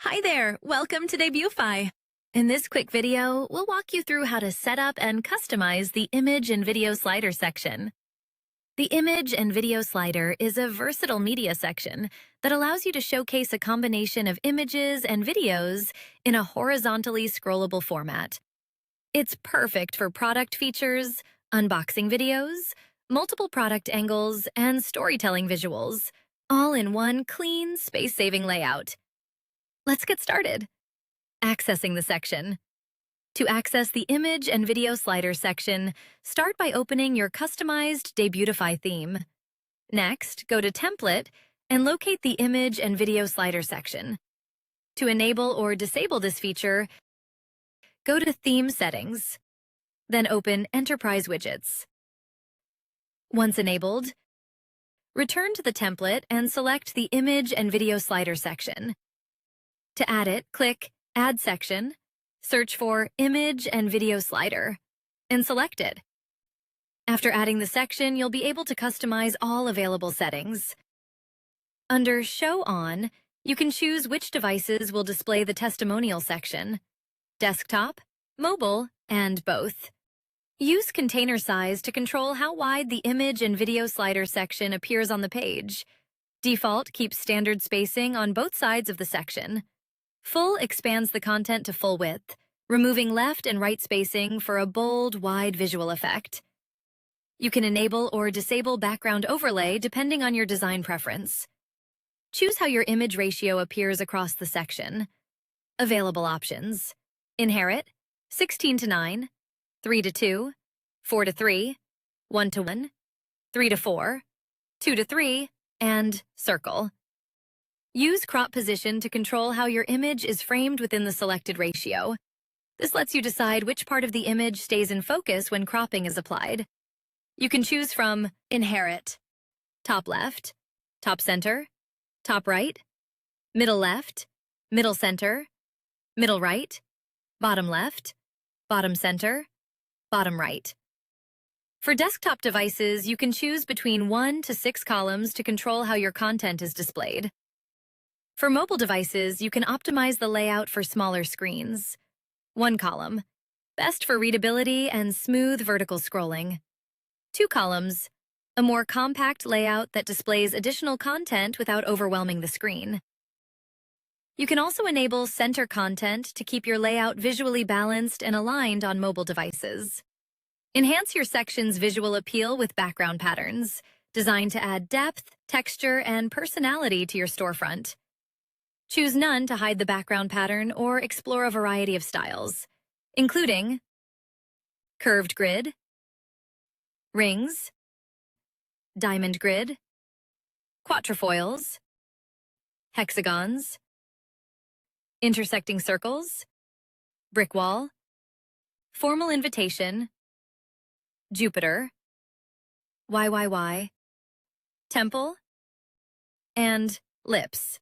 Hi there, welcome to Debutify. In this quick video, we'll walk you through how to set up and customize the image and video slider section. The image and video slider is a versatile media section that allows you to showcase a combination of images and videos in a horizontally scrollable format. It's perfect for product features, unboxing videos, multiple product angles, and storytelling visuals, all in one clean, space-saving layout. Let's get started. Accessing the section. To access the image and video slider section, start by opening your customized Debutify theme. Next, go to Template and locate the image and video slider section. To enable or disable this feature, go to Theme Settings. Then open Enterprise Widgets. Once enabled, return to the template and select the image and video slider section. To add it, click Add Section, search for Image and Video Slider, and select it. After adding the section, you'll be able to customize all available settings. Under Show On, you can choose which devices will display the testimonial section: desktop, mobile, and both. Use container size to control how wide the image and video slider section appears on the page. Default keeps standard spacing on both sides of the section. Full expands the content to full width, removing left and right spacing for a bold, wide visual effect. You can enable or disable background overlay depending on your design preference. Choose how your image ratio appears across the section. Available options: Inherit, 16:9, 3:2, 4:3, 1:1, 3:4, 2:3, and Circle. Use crop position to control how your image is framed within the selected ratio. This lets you decide which part of the image stays in focus when cropping is applied. You can choose from Inherit, Top Left, Top Center, Top Right, Middle Left, Middle Center, Middle Right, Bottom Left, Bottom Center, Bottom Right. For desktop devices, you can choose between 1 to 6 columns to control how your content is displayed. For mobile devices, you can optimize the layout for smaller screens. 1 column, best for readability and smooth vertical scrolling. 2 columns, a more compact layout that displays additional content without overwhelming the screen. You can also enable center content to keep your layout visually balanced and aligned on mobile devices. Enhance your section's visual appeal with background patterns, designed to add depth, texture, and personality to your storefront. Choose None to hide the background pattern or explore a variety of styles, including curved grid, rings, diamond grid, quatrefoils, hexagons, intersecting circles, brick wall, formal invitation, Jupiter, YYY, temple, and lips.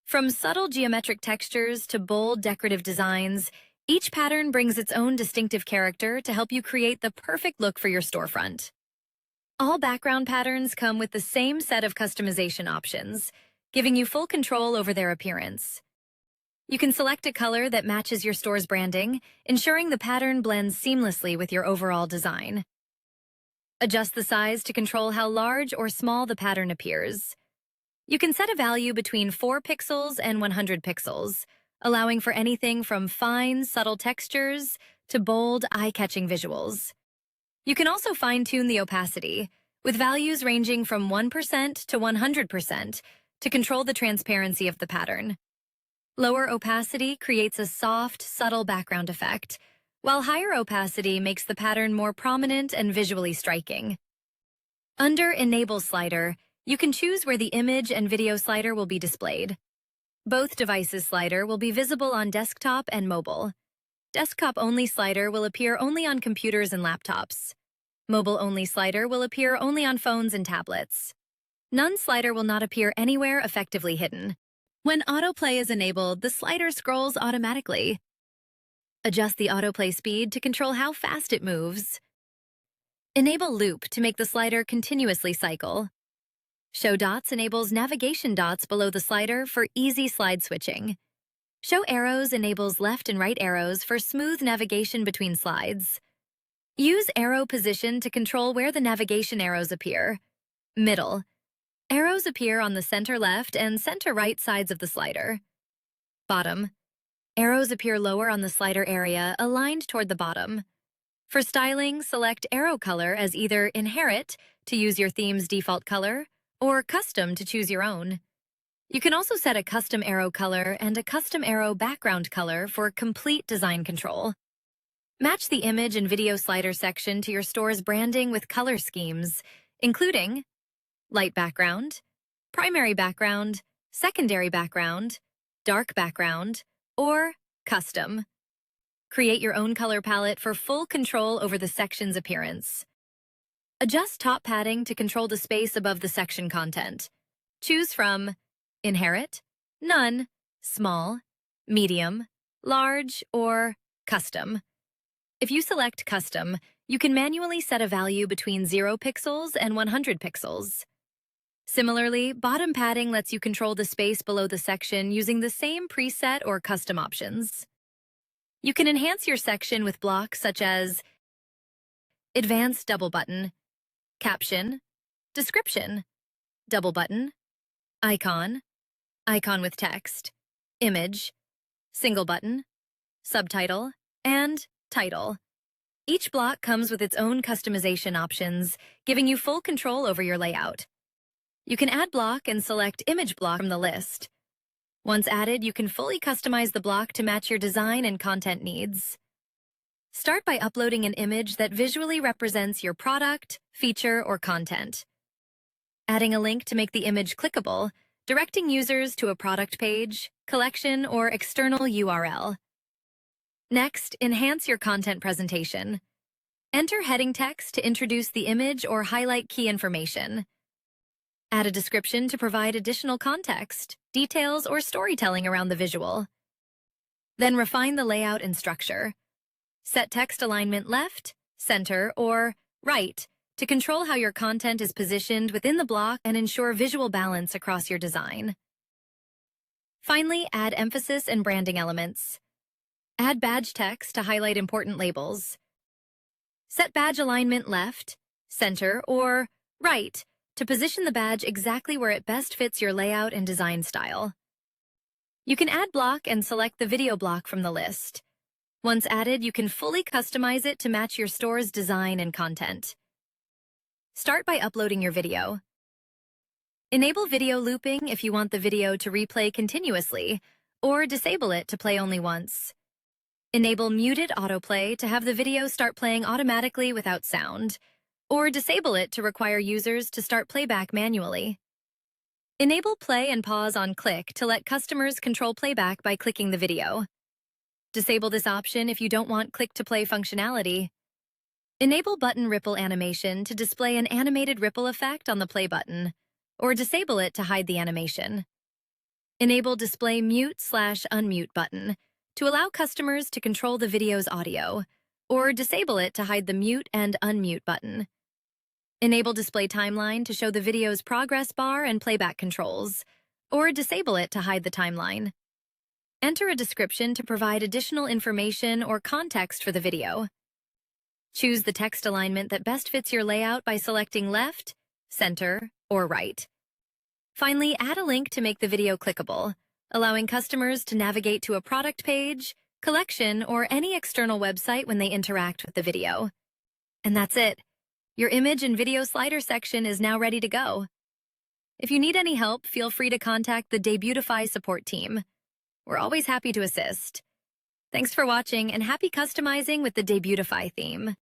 From subtle geometric textures to bold decorative designs, each pattern brings its own distinctive character to help you create the perfect look for your storefront. All background patterns come with the same set of customization options, giving you full control over their appearance. You can select a color that matches your store's branding, ensuring the pattern blends seamlessly with your overall design. Adjust the size to control how large or small the pattern appears. You can set a value between 4 pixels and 100 pixels, allowing for anything from fine, subtle textures to bold, eye-catching visuals. You can also fine-tune the opacity, with values ranging from 1% to 100% to control the transparency of the pattern. Lower opacity creates a soft, subtle background effect, while higher opacity makes the pattern more prominent and visually striking. Under Enable slider, you can choose where the image and video slider will be displayed. Both devices slider will be visible on desktop and mobile. Desktop-only slider will appear only on computers and laptops. Mobile-only slider will appear only on phones and tablets. None slider will not appear anywhere effectively hidden. When Autoplay is enabled, the slider scrolls automatically. Adjust the autoplay speed to control how fast it moves. Enable Loop to make the slider continuously cycle. Show Dots enables navigation dots below the slider for easy slide switching. Show arrows enables left and right arrows for smooth navigation between slides. Use arrow position to control where the navigation arrows appear. Middle. Arrows appear on the center left and center right sides of the slider. Bottom. Arrows appear lower on the slider area, aligned toward the bottom. For styling, select arrow color as either Inherit to use your theme's default color, or Custom to choose your own. You can also set a custom arrow color and a custom arrow background color for complete design control. Match the image and video slider section to your store's branding with color schemes, including light background, primary background, secondary background, dark background, or custom. Create your own color palette for full control over the section's appearance. Adjust top padding to control the space above the section content. Choose from Inherit, None, Small, Medium, Large, or Custom. If you select Custom, you can manually set a value between 0 pixels and 100 pixels. Similarly, bottom padding lets you control the space below the section using the same preset or custom options. You can enhance your section with blocks such as Advanced double button, Caption, Description, double button, Icon, Icon with text, Image, single button, Subtitle, and Title. Each block comes with its own customization options, giving you full control over your layout. You can add block and select Image block from the list. Once added, you can fully customize the block to match your design and content needs. Start by uploading an image that visually represents your product, feature, or content. Adding a link to make the image clickable, directing users to a product page, collection, or external URL. Next, enhance your content presentation. Enter heading text to introduce the image or highlight key information. Add a description to provide additional context, details, or storytelling around the visual. Then refine the layout and structure. Set text alignment left, center, or right to control how your content is positioned within the block and ensure visual balance across your design. Finally, add emphasis and branding elements. Add badge text to highlight important labels. Set badge alignment left, center, or right to position the badge exactly where it best fits your layout and design style. You can add block and select the video block from the list. Once added, you can fully customize it to match your store's design and content. Start by uploading your video. Enable video looping if you want the video to replay continuously, or disable it to play only once. Enable muted autoplay to have the video start playing automatically without sound, or disable it to require users to start playback manually. Enable play and pause on click to let customers control playback by clicking the video. Disable this option if you don't want click-to-play functionality. Enable button ripple animation to display an animated ripple effect on the play button, or disable it to hide the animation. Enable display mute/unmute button to allow customers to control the video's audio, or disable it to hide the mute and unmute button. Enable display timeline to show the video's progress bar and playback controls, or disable it to hide the timeline. Enter a description to provide additional information or context for the video. Choose the text alignment that best fits your layout by selecting left, center, or right. Finally, add a link to make the video clickable, allowing customers to navigate to a product page, collection, or any external website when they interact with the video. And that's it. Your image and video slider section is now ready to go. If you need any help, feel free to contact the Debutify support team. We're always happy to assist. Thanks for watching and happy customizing with the Debutify theme.